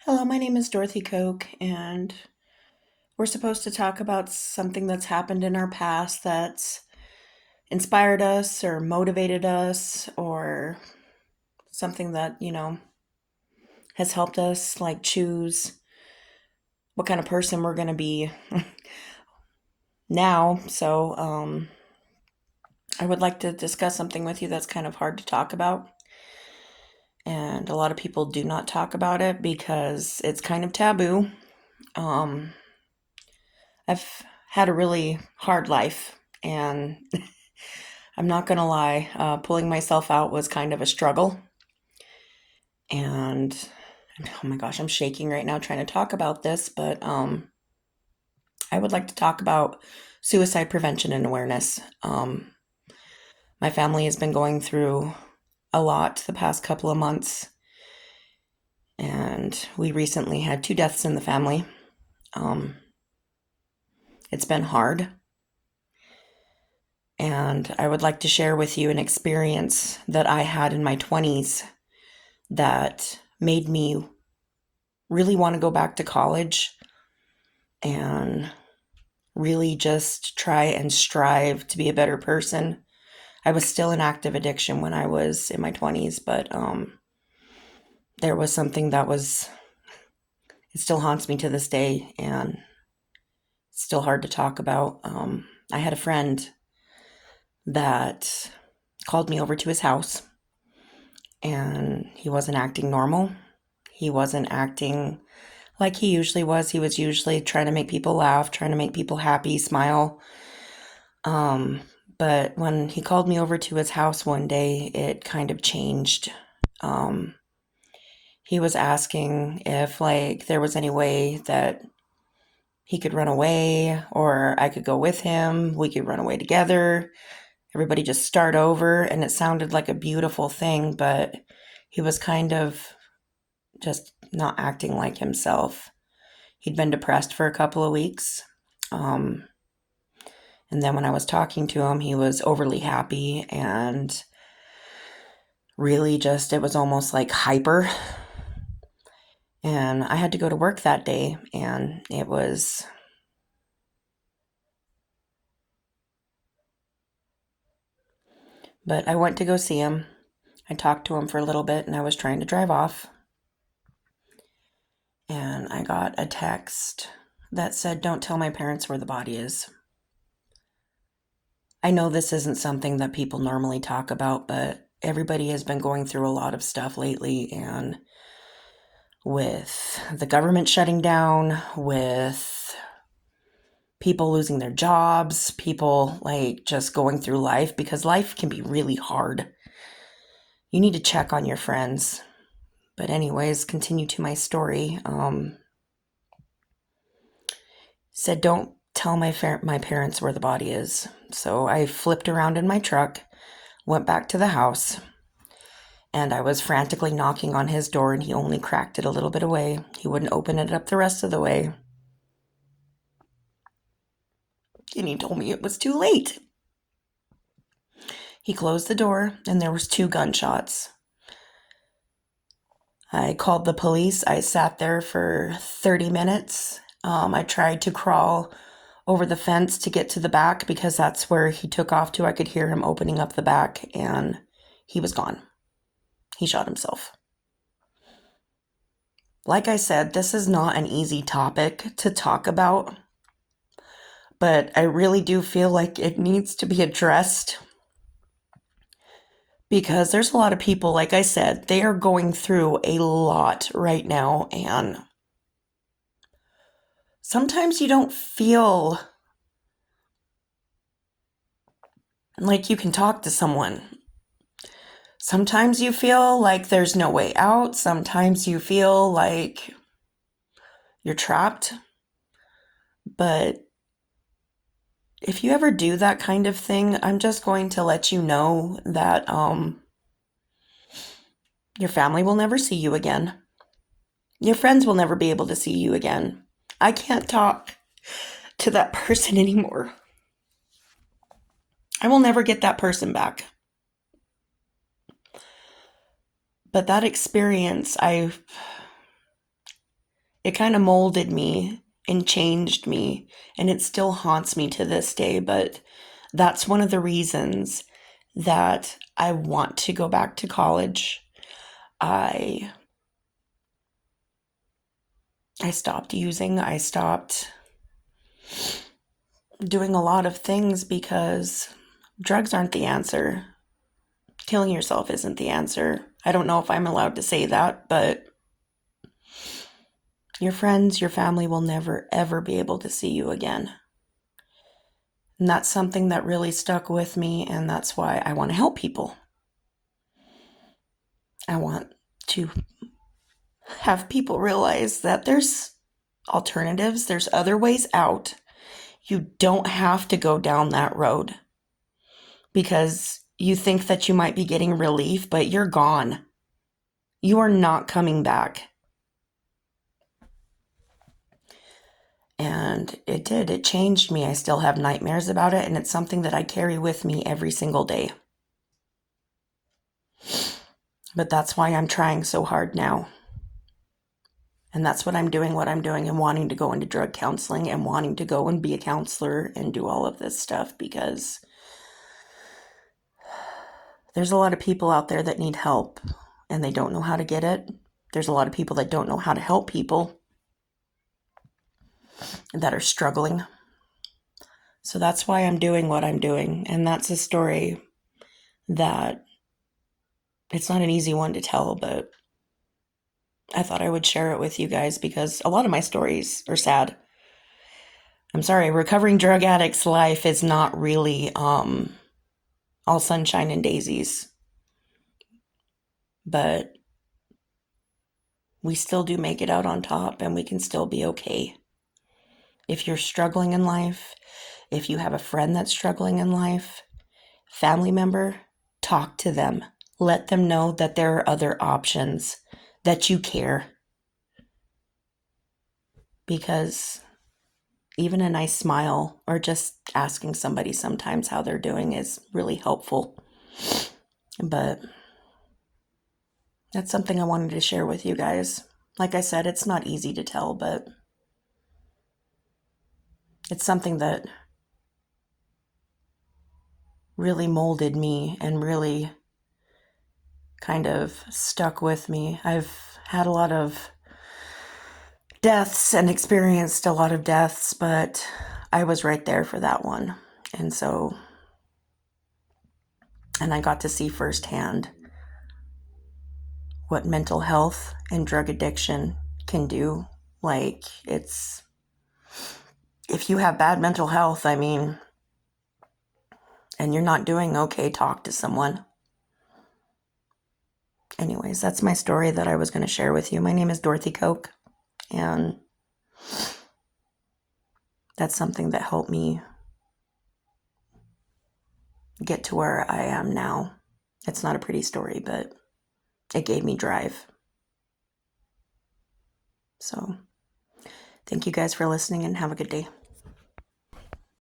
Hello, my name is Dorothy Koch, and we're supposed to talk about something that's happened in our past that's inspired us or motivated us or something that, has helped us like choose what kind of person we're going to be now. So, I would like to discuss something with you that's kind of hard to talk about. And a lot of people do not talk about it because it's kind of taboo. Um, I've had a really hard life, and I'm not gonna lie, pulling myself out was kind of a struggle. And oh my gosh, I'm shaking right now trying to talk about this, but I would like to talk about suicide prevention and awareness. My family has been going through a lot the past couple of months, and we recently had two deaths in the family. Um, it's been hard, and I would like to share with you an experience that I had in my 20s that made me really want to go back to college and really just try and strive to be a better person. I was still in active addiction when I was in my 20s, but there was something that was, it still haunts me to this day, and it's still hard to talk about. I had a friend that called me over to his house, and he wasn't acting normal. He wasn't acting like he usually was. He was usually trying to make people laugh, trying to make people happy, smile. Um, but when he called me over to his house one day, it kind of changed. Um, he was asking if like there was any way that he could run away or I could go with him. We could run away together. Everybody just start over, and it sounded like a beautiful thing, but he was kind of just not acting like himself. He'd been depressed for a couple of weeks. Um, and then when I was talking to him, he was overly happy and really just, it was almost like hyper. And I had to go to work that day, and it was, but I went to go see him. I talked to him for a little bit, and I was trying to drive off. And I got a text that said, "Don't tell my parents where the body is." I know this isn't something that people normally talk about, but everybody has been going through a lot of stuff lately, and with the government shutting down, with people losing their jobs, people like just going through life because life can be really hard. You need to check on your friends. But anyways, continue to my story. Said don't tell my parents where the body is. So I flipped around in my truck, went back to the house, and I was frantically knocking on his door, and he only cracked it a little bit away. He wouldn't open it up the rest of the way. And he told me it was too late. He closed the door, and there was two gunshots. I called the police. I sat there for 30 minutes. I tried to crawl over the fence to get to the back because that's where he took off to. I could hear him opening up the back, and he was gone. He shot himself. Like I said, this is not an easy topic to talk about, but I really do feel like it needs to be addressed because there's a lot of people, like I said, they are going through a lot right now, and sometimes you don't feel like you can talk to someone. Sometimes you feel like there's no way out. Sometimes you feel like you're trapped. But if you ever do that kind of thing, I'm just going to let you know that your family will never see you again. Your friends will never be able to see you again. I can't talk to that person anymore. I will never get that person back. But that experience, it kind of molded me and changed me, and it still haunts me to this day. But that's one of the reasons that I want to go back to college. I I stopped using, I stopped doing a lot of things because drugs aren't the answer. Killing yourself isn't the answer. I don't know if I'm allowed to say that, but your friends, your family will never, ever be able to see you again. And that's something that really stuck with me, and that's why I want to help people. I want to have people realize that there's alternatives, there's other ways out. You don't have to go down that road because you think that you might be getting relief, but you're gone. You are not coming back. And it did. It changed me. I still have nightmares about it, and it's something that I carry with me every single day. But that's why I'm trying so hard now. And that's what I'm doing, and wanting to go into drug counseling and wanting to go and be a counselor and do all of this stuff, because there's a lot of people out there that need help and they don't know how to get it. There's a lot of people that don't know how to help people that are struggling. So that's why I'm doing what I'm doing. And that's a story that it's not an easy one to tell, but I thought I would share it with you guys because a lot of my stories are sad. I'm sorry, recovering drug addict's life is not really all sunshine and daisies. But we still do make it out on top, and we can still be okay. If you're struggling in life, if you have a friend that's struggling in life, family member, talk to them. Let them know that there are other options, that you care. Because even a nice smile or just asking somebody sometimes how they're doing is really helpful. But that's something I wanted to share with you guys. Like I said, it's not easy to tell, but it's something that really molded me and really kind of stuck with me. I've had a lot of deaths and experienced a lot of deaths, but I was right there for that one. And I got to see firsthand what mental health and drug addiction can do. Like, if you have bad mental health, and you're not doing okay, talk to someone. Anyways, that's my story that I was going to share with you. My name is Dorothy Koch, and that's something that helped me get to where I am now. It's not a pretty story, but it gave me drive. So, thank you guys for listening, and have a good day.